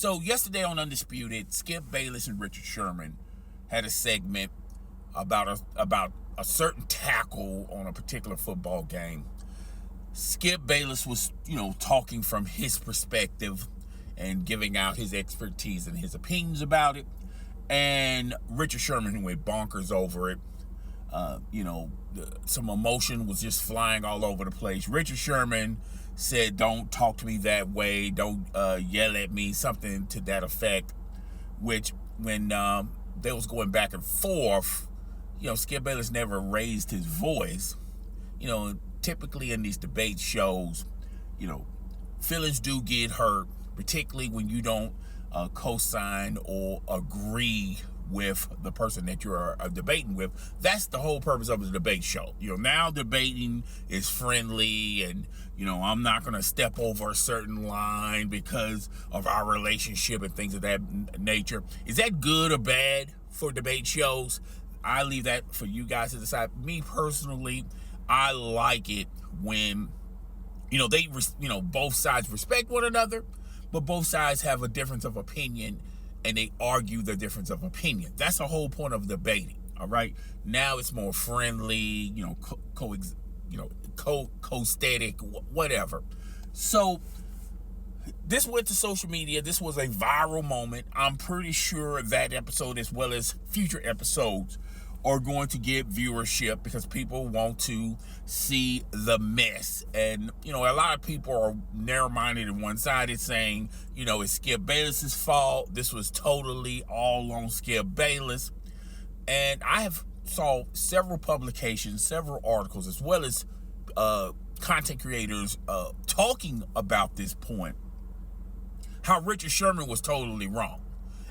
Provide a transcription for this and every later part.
So yesterday on Undisputed, Skip Bayless and Richard Sherman had a segment about a certain tackle on a particular football game. Skip Bayless was, talking from his perspective and giving out his expertise and his opinions about it. And Richard Sherman went bonkers over it. Some emotion was just flying all over the place. Richard Sherman said, "Don't talk to me that way. Don't yell at me," something to that effect. Which, when they was going back and forth, Skip Bayless never raised his voice. Typically in these debate shows, feelings do get hurt, particularly when you don't co-sign or agree with the person that you're debating with. That's the whole purpose of the debate show. Now debating is friendly, and I'm not going to step over a certain line because of our relationship and things of that nature. Is that good or bad for debate shows? I leave that for you guys to decide. Me personally, I like it when they both sides respect one another, but both sides have a difference of opinion and they argue their difference of opinion. That's the whole point of debating. All right. Now it's more friendly, co-static, whatever. So this went to social media. This was a viral moment. I'm pretty sure that episode, as well as future episodes, are going to get viewership because people want to see the mess. And, a lot of people are narrow-minded and one-sided, saying, it's Skip Bayless's fault. This was totally all on Skip Bayless. And I have saw several publications, several articles, as well as content creators talking about this point, how Richard Sherman was totally wrong.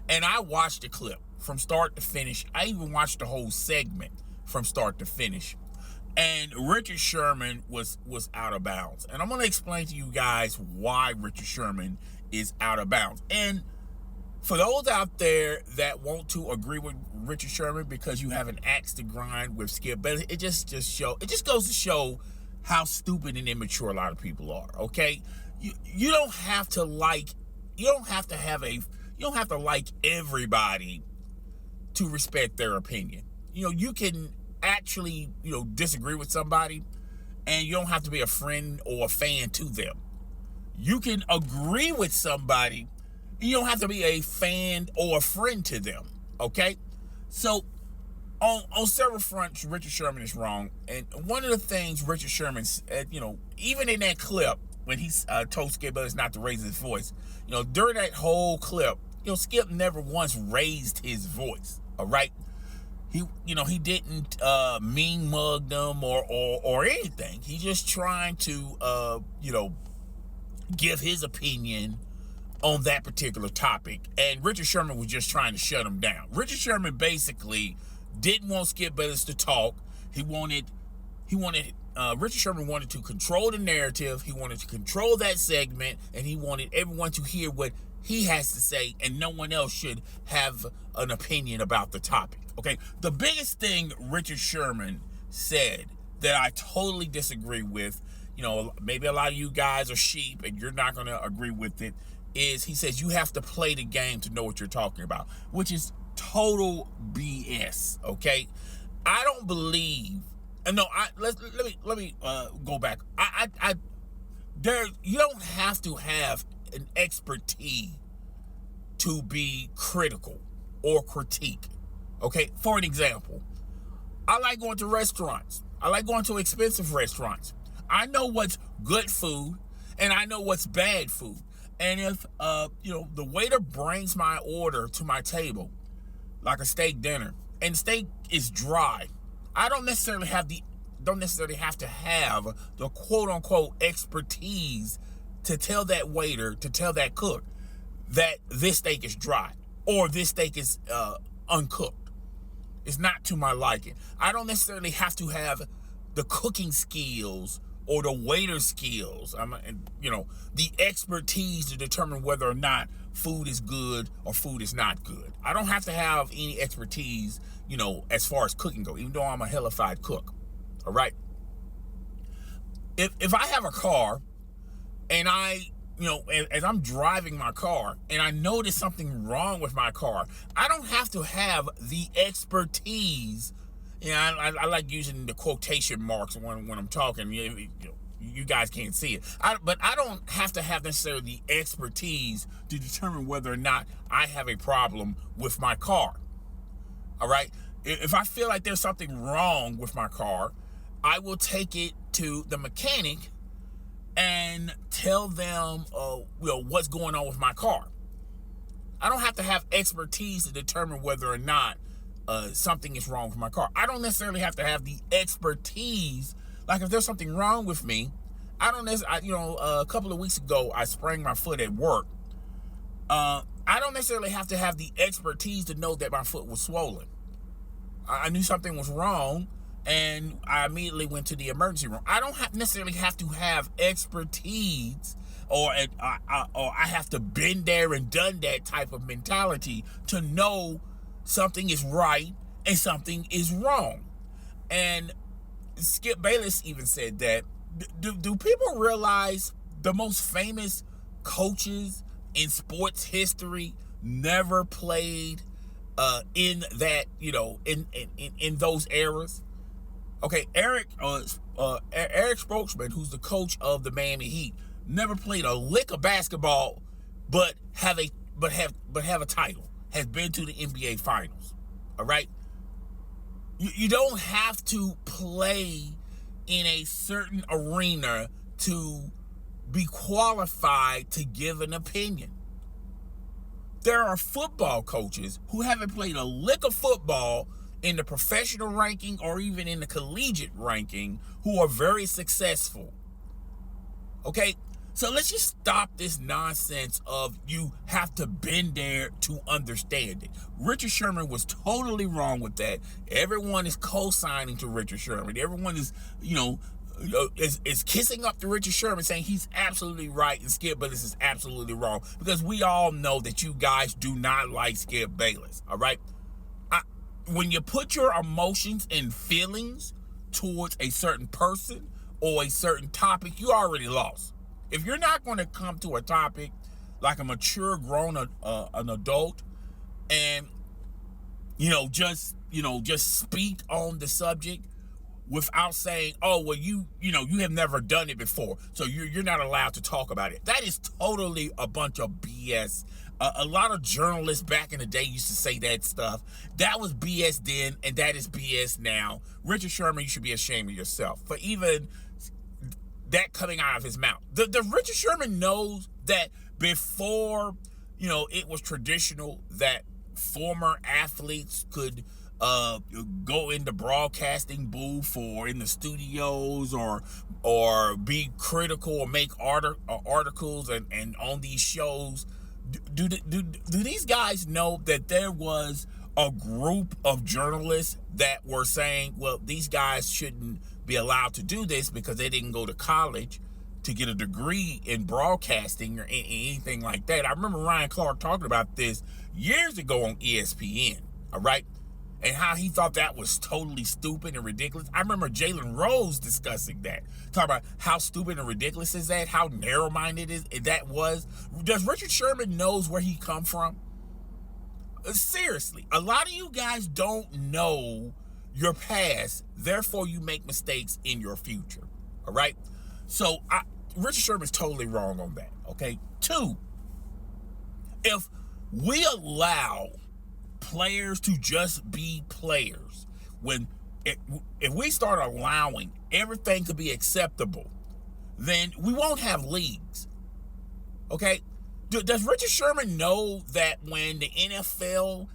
And I watched the clip from start to finish. I even watched the whole segment from start to finish. And Richard Sherman was out of bounds. And I'm going to explain to you guys why Richard Sherman is out of bounds. And for those out there that want to agree with Richard Sherman because you have an axe to grind with Skip Bayless, it just goes to show how stupid and immature a lot of people are. Okay, you don't have to like everybody to respect their opinion. You can actually, disagree with somebody, and you don't have to be a friend or a fan to them. You can agree with somebody, and you don't have to be a fan or a friend to them. Okay? So, on several fronts, Richard Sherman is wrong. And one of the things Richard Sherman said, even in that clip, when he told Skip Bayless not to raise his voice, during that whole clip, Skip never once raised his voice. All right, he didn't mean mug them or anything. He's just trying to give his opinion on that particular topic, and Richard Sherman was just trying to shut him down. Richard Sherman basically didn't want Skip Bayless to talk. Richard Sherman wanted to control the narrative. He wanted to control that segment, and he wanted everyone to hear what he has to say, and no one else should have an opinion about the topic. Okay, the biggest thing Richard Sherman said that I totally disagree with, maybe a lot of you guys are sheep and you're not going to agree with it, is he says you have to play the game to know what you're talking about, which is total BS. Okay, I don't believe. No, let me go back. You don't have to have an expertise to be critical or critique. Okay, for an example, I like going to restaurants. I like going to expensive restaurants. I know what's good food and I know what's bad food. And if the waiter brings my order to my table, like a steak dinner, and steak is dry, I don't necessarily have to have the quote unquote expertise to tell that waiter, to tell that cook that this steak is dry or this steak is uncooked. It's not to my liking. I don't necessarily have to have the cooking skills or the waiter skills, the expertise to determine whether or not food is good or food is not good. I don't have to have any expertise, as far as cooking goes, even though I'm a hellified cook. All right. If I have a car and I as I'm driving my car and I notice something wrong with my car, I don't have to have the expertise. I like using the quotation marks when I'm talking. You guys can't see it. But I don't have to have necessarily the expertise to determine whether or not I have a problem with my car. All right? If I feel like there's something wrong with my car, I will take it to the mechanic and tell them what's going on with my car. I don't have to have expertise to determine whether or not something is wrong with my car. I don't necessarily have to have the expertise. Like if there's something wrong with me, I don't necessarily, a couple of weeks ago, I sprained my foot at work. I don't necessarily have to have the expertise to know that my foot was swollen. I knew something was wrong, and I immediately went to the emergency room. I don't necessarily have to have expertise, or I have to been there and done that type of mentality to know something is right and something is wrong. And Skip Bayless even said that. Do people realize the most famous coaches in sports history never played in that, in those eras? Okay, Eric Spokesman, who's the coach of the Miami Heat, never played a lick of basketball, but have a title. Has been to the NBA Finals. All right, you don't have to play in a certain arena to be qualified to give an opinion. There are football coaches who haven't played a lick of football in the professional ranking or even in the collegiate ranking who are very successful. Okay, so let's just stop this nonsense of you have to been there to understand it. Richard Sherman was totally wrong with that. Everyone is co-signing to Richard Sherman. Everyone is, is kissing up to Richard Sherman, saying he's absolutely right and Skip Bayless is absolutely wrong, because we all know that you guys do not like Skip Bayless. All right, when you put your emotions and feelings towards a certain person or a certain topic, you already lost. If you're not going to come to a topic like a mature, grown an adult and just speak on the subject without saying, oh, well, you have never done it before, so you're not allowed to talk about it. That is totally a bunch of BS. A lot of journalists back in the day used to say that stuff. That was BS then, and that is BS now. Richard Sherman, you should be ashamed of yourself for even that coming out of his mouth. The Richard Sherman knows that before, it was traditional that former athletes could go in the broadcasting booth or in the studios or be critical or make articles and on these shows. Do these guys know that there was a group of journalists that were saying, well, these guys shouldn't be allowed to do this because they didn't go to college to get a degree in broadcasting or anything like that? I remember Ryan Clark talking about this years ago on ESPN, all right? And how he thought that was totally stupid and ridiculous. I remember Jalen Rose discussing that, talking about how stupid and ridiculous is that, how narrow-minded that was. Does Richard Sherman knows where he come from? Seriously, a lot of you guys don't know your past, therefore you make mistakes in your future. All right? So Richard Sherman's totally wrong on that. Okay? 2, if we allow players to just be players, if we start allowing everything to be acceptable, then we won't have leagues. Okay? Does Richard Sherman know that when the NFL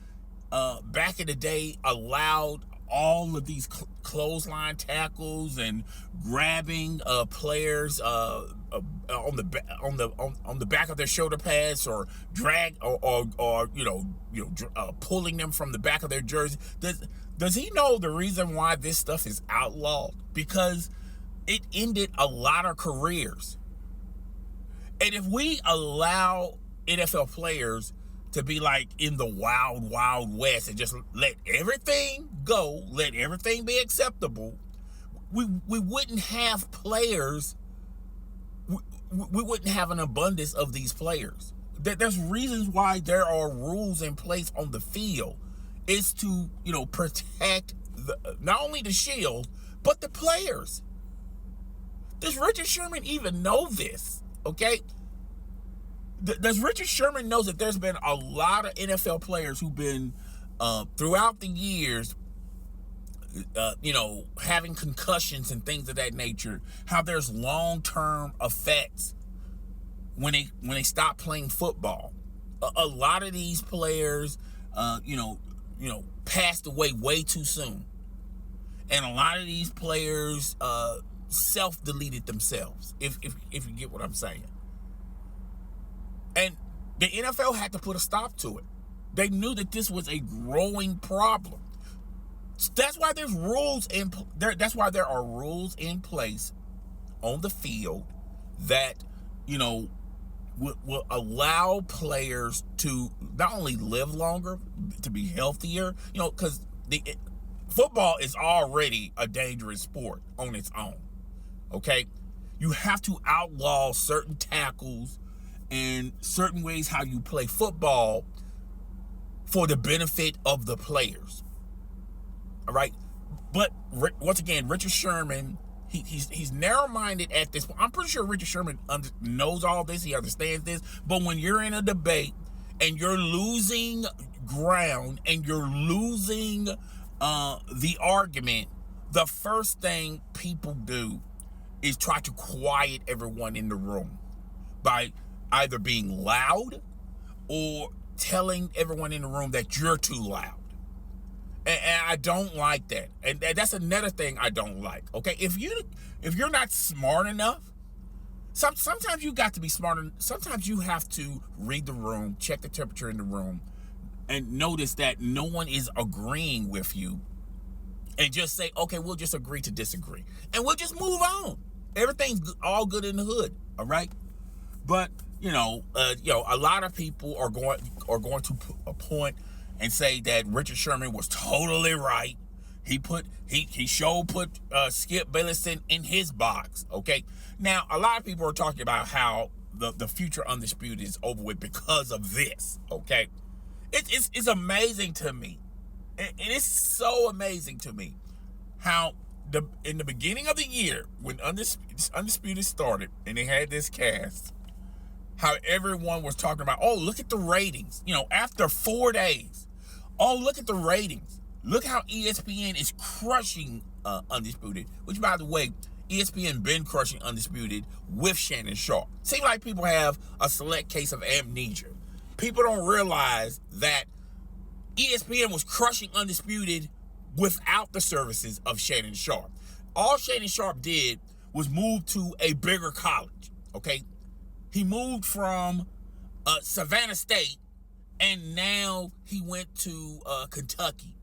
back in the day allowed all of these clothesline tackles and grabbing players on the back of their shoulder pads or drag or pulling them from the back of their jersey? Does he know the reason why this stuff is outlawed? Because it ended a lot of careers. And if we allow NFL players to be like in the wild, wild west and just let everything go, let everything be acceptable, we wouldn't have players. we wouldn't have an abundance of these players. There's reasons why there are rules in place on the field. It's to, protect not only the shield, but the players. Does Richard Sherman even know this? Okay? Does Richard Sherman know that there's been a lot of NFL players who've been, throughout the years, having concussions and things of that nature, how there's long-term effects when they stop playing football? A lot of these players, passed away way too soon. And a lot of these players self-deleted themselves, if you get what I'm saying. And the NFL had to put a stop to it. They knew that this was a growing problem. That's why there's rules that's why there are rules in place on the field that, will allow players to not only live longer, to be healthier, because football is already a dangerous sport on its own. Okay? You have to outlaw certain tackles and certain ways how you play football for the benefit of the players. All right? But once again, Richard Sherman, he's narrow-minded at this point. I'm pretty sure Richard Sherman knows all this. He understands this. But when you're in a debate and you're losing ground and you're losing the argument, the first thing people do is try to quiet everyone in the room by either being loud or telling everyone in the room that you're too loud. And I don't like that. And that's another thing I don't like. Okay, if you're not smart enough, sometimes you got to be smarter. Sometimes you have to read the room, check the temperature in the room, and notice that no one is agreeing with you, and just say, okay, we'll just agree to disagree, and we'll just move on. Everything's all good in the hood, all right? But a lot of people are going to point and say that Richard Sherman was totally right. He put Skip Bayless in his box. Okay, now a lot of people are talking about how the future Undisputed is over with because of this. Okay, it's amazing to me. It is so amazing to me how in the beginning of the year when Undisputed started and they had this cast, how everyone was talking about, oh, look at the ratings. After 4 days, oh, look at the ratings. Look how ESPN is crushing Undisputed, which, by the way, ESPN been crushing Undisputed with Shannon Sharpe. Seems like people have a select case of amnesia. People don't realize that ESPN was crushing Undisputed without the services of Shannon Sharpe. All Shannon Sharpe did was move to a bigger college, okay? He moved from Savannah State, and now he went to Kentucky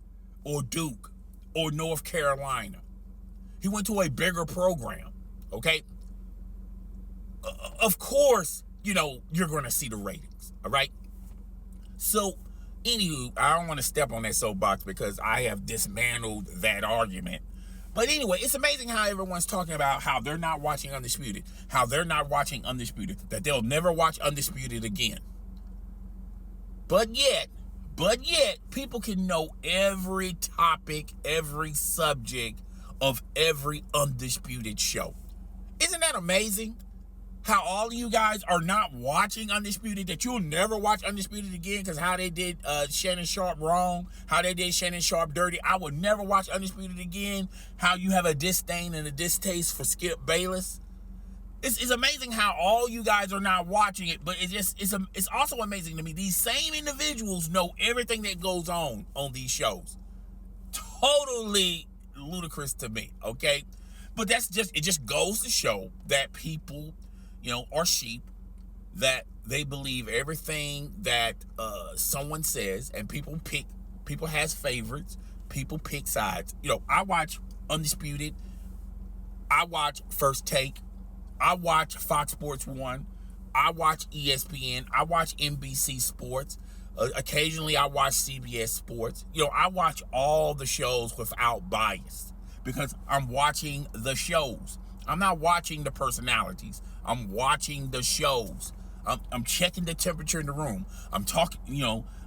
or Duke or North Carolina. He went to a bigger program, okay? Of course, you're going to see the ratings, all right? So, anywho, I don't want to step on that soapbox because I have dismantled that argument. But anyway, it's amazing how everyone's talking about how they're not watching Undisputed, that they'll never watch Undisputed again. But yet, people can know every topic, every subject of every Undisputed show. Isn't that amazing? How all of you guys are not watching Undisputed, that you'll never watch Undisputed again because how they did Shannon Sharpe wrong, how they did Shannon Sharpe dirty. I would never watch Undisputed again. How you have a disdain and a distaste for Skip Bayless. It's amazing how all you guys are not watching it, but it's also amazing to me. These same individuals know everything that goes on these shows. Totally ludicrous to me, okay? But it just goes to show that people, are sheep, that they believe everything that someone says, and people has favorites, people pick sides. I watch Undisputed, I watch First Take, I watch Fox Sports 1, I watch ESPN, I watch NBC Sports, occasionally I watch CBS Sports. I watch all the shows without bias because I'm watching the shows. I'm not watching the personalities. I'm watching the shows. I'm checking the temperature in the room. I'm talking,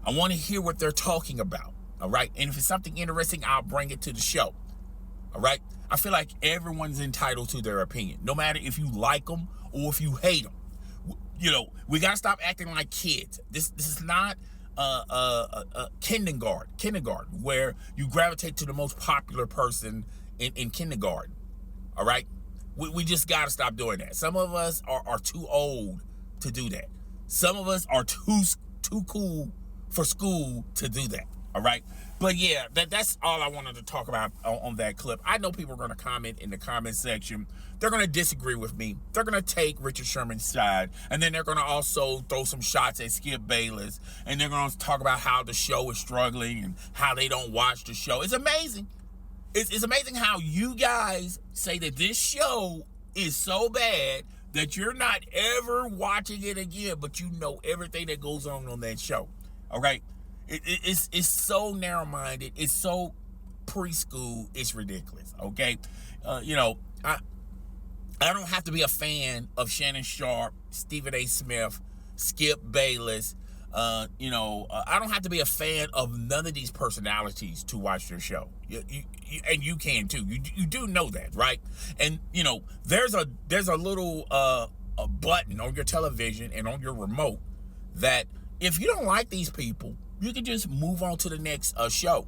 I want to hear what they're talking about. All right. And if it's something interesting, I'll bring it to the show. All right. I feel like everyone's entitled to their opinion, no matter if you like them or if you hate them. We got to stop acting like kids. This is not kindergarten where you gravitate to the most popular person in kindergarten. All right. We just got to stop doing that. Some of us are too old to do that. Some of us are too cool for school to do that. All right. But yeah, that's all I wanted to talk about on that clip. I know people are going to comment in the comment section. They're going to disagree with me. They're going to take Richard Sherman's side. And then they're going to also throw some shots at Skip Bayless. And they're going to talk about how the show is struggling and how they don't watch the show. It's amazing. It's amazing how you guys say that this show is so bad that you're not ever watching it again, but you know everything that goes on that show. All right. It's so narrow-minded. It's so preschool. It's ridiculous. Okay. I don't have to be a fan of Shannon Sharp, Stephen A. Smith, Skip Bayless. I don't have to be a fan of none of these personalities to watch their show. And you can too. You do know that, right? And there's a little a button on your television and on your remote that if you don't like these people, you can just move on to the next show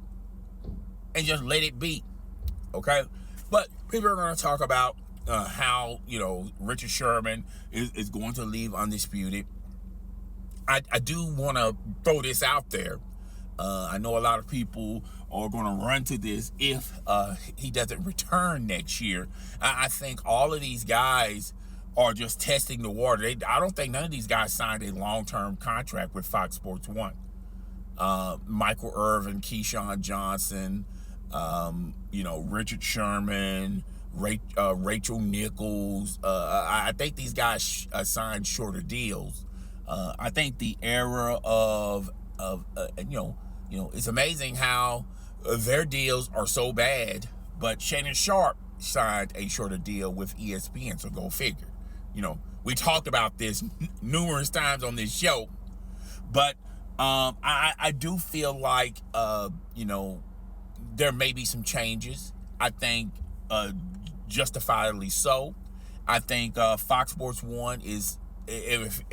and just let it be. Okay, but people are going to talk about how Richard Sherman is going to leave Undisputed. I do want to throw this out there. I know a lot of people are going to run to this if he doesn't return next year. I think all of these guys are just testing the water. I don't think none of these guys signed a long-term contract with Fox Sports 1. Michael Irvin, Keyshawn Johnson, Richard Sherman, Rachel Nichols. I think these guys signed shorter deals. I think the era of it's amazing how their deals are so bad, but Shannon Sharp signed a shorter deal with ESPN, so go figure. We talked about this numerous times on this show, but I do feel like there may be some changes. I think justifiably so. I think Fox Sports 1 is, if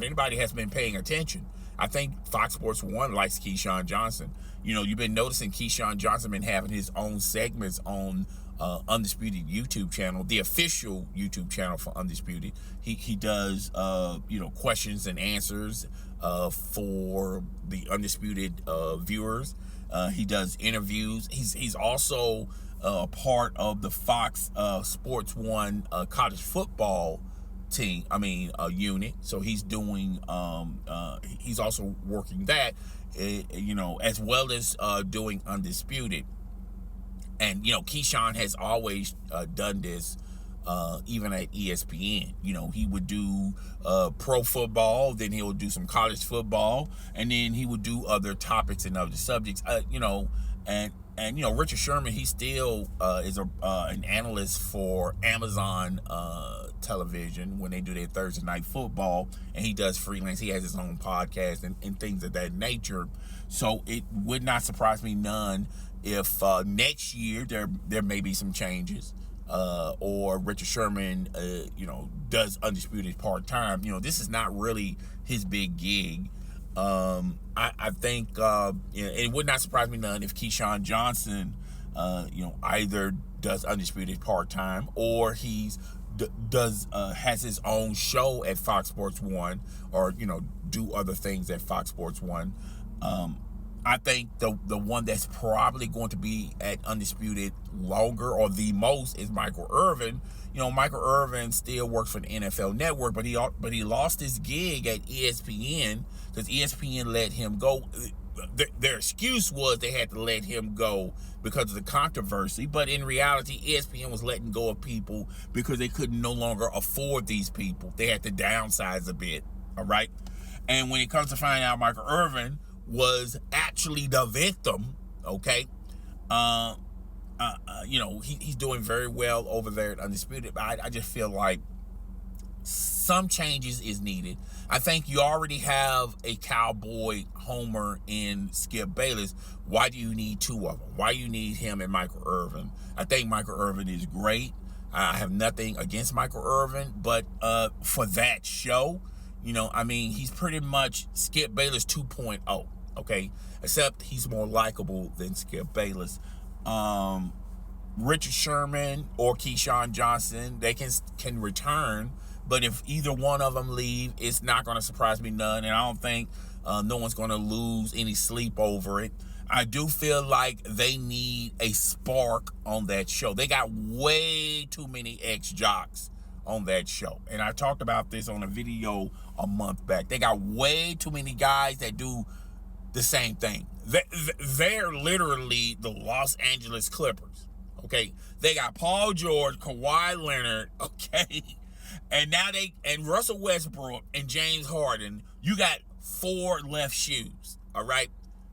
anybody has been paying attention, I think Fox Sports 1 likes Keyshawn Johnson. You've been noticing Keyshawn Johnson been having his own segments on Undisputed YouTube channel, the official YouTube channel for Undisputed. He does questions and answers for the Undisputed viewers. He does interviews. He's also a part of the Fox Sports 1 college football team. Unit. So he's doing. He's also working that, as well as doing Undisputed. And Keyshawn has always done this, even at ESPN. He would do pro football, then he would do some college football, and then he would do other topics and other subjects. And Richard Sherman, he still is an analyst for Amazon television when they do their Thursday Night Football, and he does freelance. He has his own podcast and things of that nature. So it would not surprise me none if next year there may be some changes, or Richard Sherman does Undisputed part-time. This is not really his big gig. I think it would not surprise me none if Keyshawn Johnson either does Undisputed part-time or has his own show at Fox Sports 1, or do other things at Fox Sports 1. I think the one that's probably going to be at Undisputed longer, or the most, is Michael Irvin. Michael Irvin still works for the NFL Network, but he lost his gig at ESPN because ESPN let him go. Their excuse was they had to let him go because of the controversy, but in reality, ESPN was letting go of people because they could no longer afford these people. They had to downsize a bit, all right? And when it comes to finding out Michael Irvin was actually the victim, okay, he's doing very well over there at Undisputed. But I just feel like some changes is needed. I think you already have a cowboy homer in Skip Bayless. Why do you need two of them? Why you need him and Michael Irvin? I think Michael Irvin is great. I have nothing against Michael Irvin, but for that show, he's pretty much Skip Bayless 2.0, okay? Except he's more likable than Skip Bayless. Richard Sherman or Keyshawn Johnson, they can return, but if either one of them leave, it's not going to surprise me none, and I don't think no one's going to lose any sleep over it. I do feel like they need a spark on that show. They got way too many ex-jocks on that show, and I talked about this on a video a month back. They got way too many guys that do the same thing. They're literally the Los Angeles Clippers. Okay, they got Paul George, Kawhi Leonard, okay, and now and Russell Westbrook and James Harden. You got 4 left shoes, all right?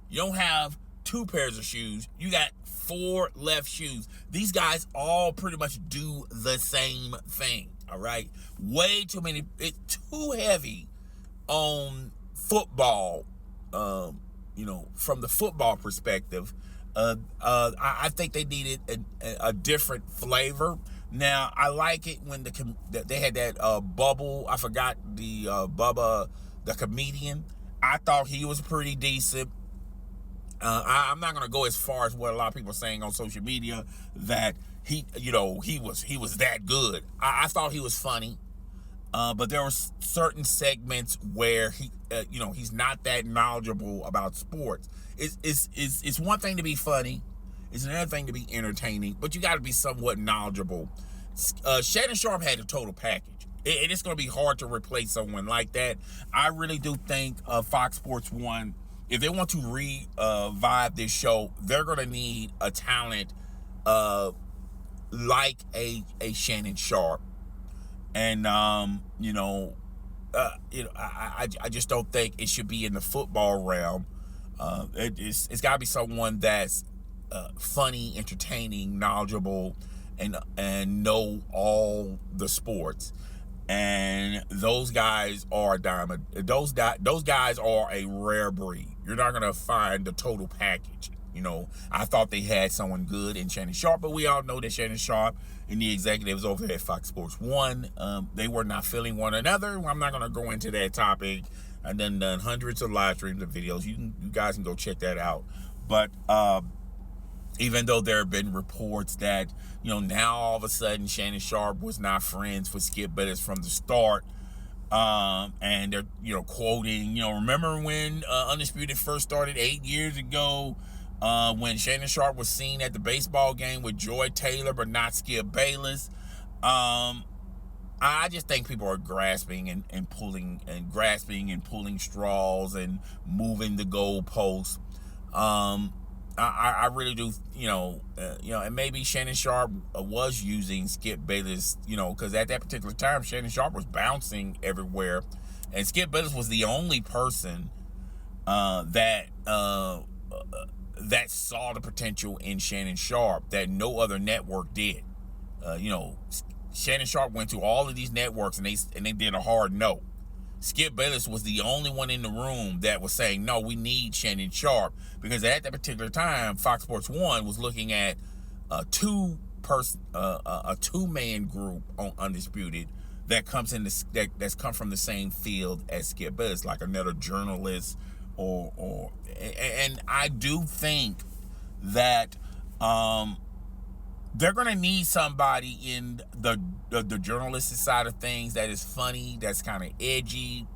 You don't have 2 pairs of shoes. You got 4 left shoes. These guys all pretty much do the same thing, all right? Way too many. It's too heavy on football, from the football perspective. I think they needed a different flavor. Now, I like it when they had that Bubble. I forgot the Bubba, the comedian. I thought he was pretty decent. I'm not going to go as far as what a lot of people are saying on social media that he was that good. I thought he was funny. But there were certain segments where he's not that knowledgeable about sports. It's one thing to be funny. It's another thing to be entertaining, but you got to be somewhat knowledgeable. Shannon Sharp had a total package. It's going to be hard to replace someone like that. I really do think Fox Sports 1, if they want to revive this show, they're going to need a talent like a Shannon Sharp. And, I just don't think it should be in the football realm. It's got to be someone that's funny, entertaining, knowledgeable, and know all the sports. And those guys are a diamond. Those guys are a rare breed. You're not going to find the total package. I thought they had someone good in Shannon Sharp, but we all know that Shannon Sharp and the executives over at Fox Sports 1, they were not feeling one another. I'm not going to go into that topic. I've done hundreds of live streams and videos. You guys can go check that out. But even though there have been reports that, now all of a sudden Shannon Sharp was not friends with Skip Bayless from the start, and they're, quoting, remember when Undisputed first started 8 years ago, when Shannon Sharp was seen at the baseball game with Joy Taylor, but not Skip Bayless. I just think people are grasping and pulling straws and moving the goalposts. I really do, and maybe Shannon Sharp was using Skip Bayless, because at that particular time, Shannon Sharp was bouncing everywhere, and Skip Bayless was the only person that saw the potential in Shannon Sharp that no other network did. Shannon Sharp went to all of these networks and they did a hard no. Skip Bayless was the only one in the room that was saying, no, we need Shannon Sharp, because at that particular time, Fox Sports 1 was looking at a two-man group on Undisputed that's come from the same field as Skip Bayless, like another journalist and I do think that they're going to need somebody in the journalistic side of things that is funny, that's kind of edgy,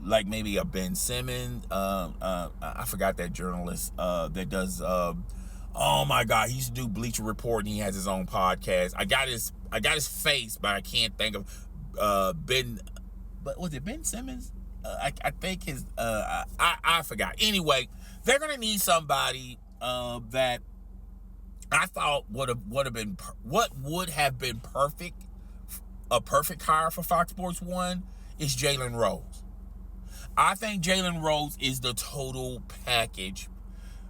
like maybe a Ben Simmons. I forgot that journalist that does. Oh my God, he used to do Bleacher Report, and he has his own podcast. I got his face, but I can't think of Ben. But was it Ben Simmons? I think his. I forgot. Anyway, they're gonna need somebody that I thought would have been perfect. A perfect hire for Fox Sports 1 is Jalen Rose. I think Jalen Rose is the total package.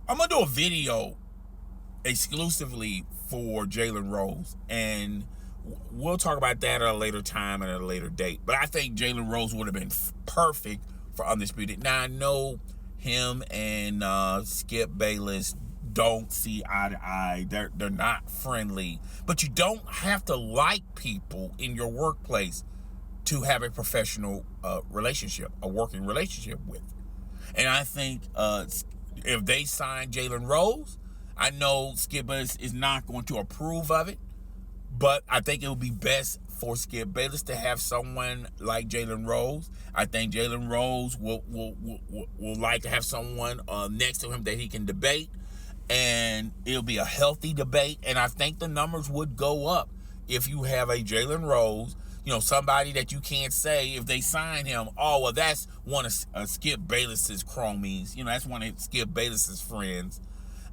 I'm gonna do a video exclusively for Jalen Rose, and we'll talk about that at a later time and at a later date. But I think Jalen Rose would have been perfect for Undisputed. Now, I know him and Skip Bayless don't see eye to eye. They're not friendly. But you don't have to like people in your workplace to have a professional relationship, a working relationship with. And I think if they sign Jalen Rose, I know Skip Bayless is not going to approve of it, but I think it would be best for Skip Bayless to have someone like Jalen Rose. I think Jalen Rose will like to have someone next to him that he can debate, and it'll be a healthy debate. And I think the numbers would go up if you have a Jalen Rose, somebody that you can't say if they sign him, oh, well, that's one of Skip Bayless's chromies. That's one of Skip Bayless's friends.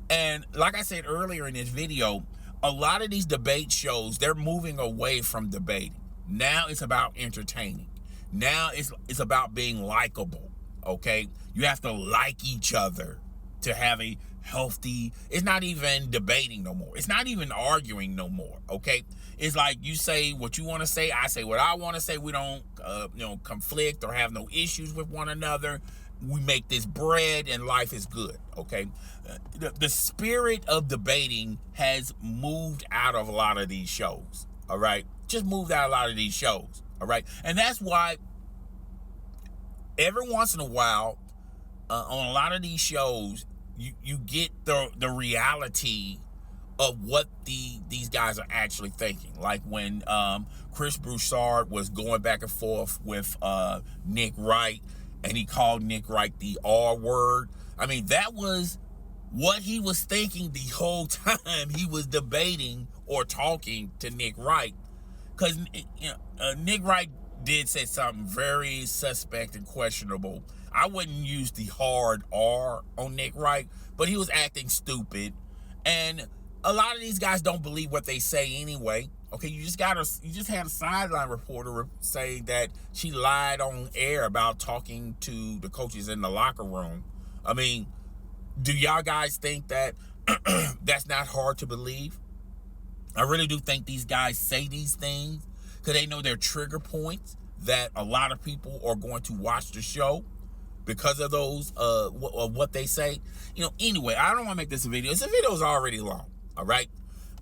And like I said earlier in this video, a lot of these debate shows, they're moving away from debating. Now it's about entertaining. Now it's about being likable, okay? You have to like each other to have a healthy, it's not even debating no more. It's not even arguing no more, okay? It's like you say what you want to say, I say what I want to say. We don't, conflict or have no issues with one another. We make this bread and life is good, okay? The spirit of debating has moved out of a lot of these shows, all right? Just moved out of a lot of these shows, all right? And that's why every once in a while, on a lot of these shows, you get the reality of what these guys are actually thinking. Like when Chris Broussard was going back and forth with Nick Wright, and he called Nick Wright the R word. I mean, that was what he was thinking the whole time he was debating or talking to Nick Wright. Because Nick Wright did say something very suspect and questionable. I wouldn't use the hard R on Nick Wright, but he was acting stupid. And a lot of these guys don't believe what they say anyway. Okay, you just had a sideline reporter say that she lied on air about talking to the coaches in the locker room. I mean, do y'all guys think that that's not hard to believe? I really do think these guys say these things because they know they're trigger points that a lot of people are going to watch the show because of those, what they say. Anyway, I don't want to make this a video. This video is already long, all right?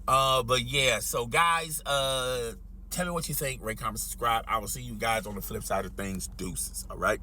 But yeah, so guys, tell me what you think, rate, comment, subscribe. I will see you guys on the flip side of things. Deuces, all right?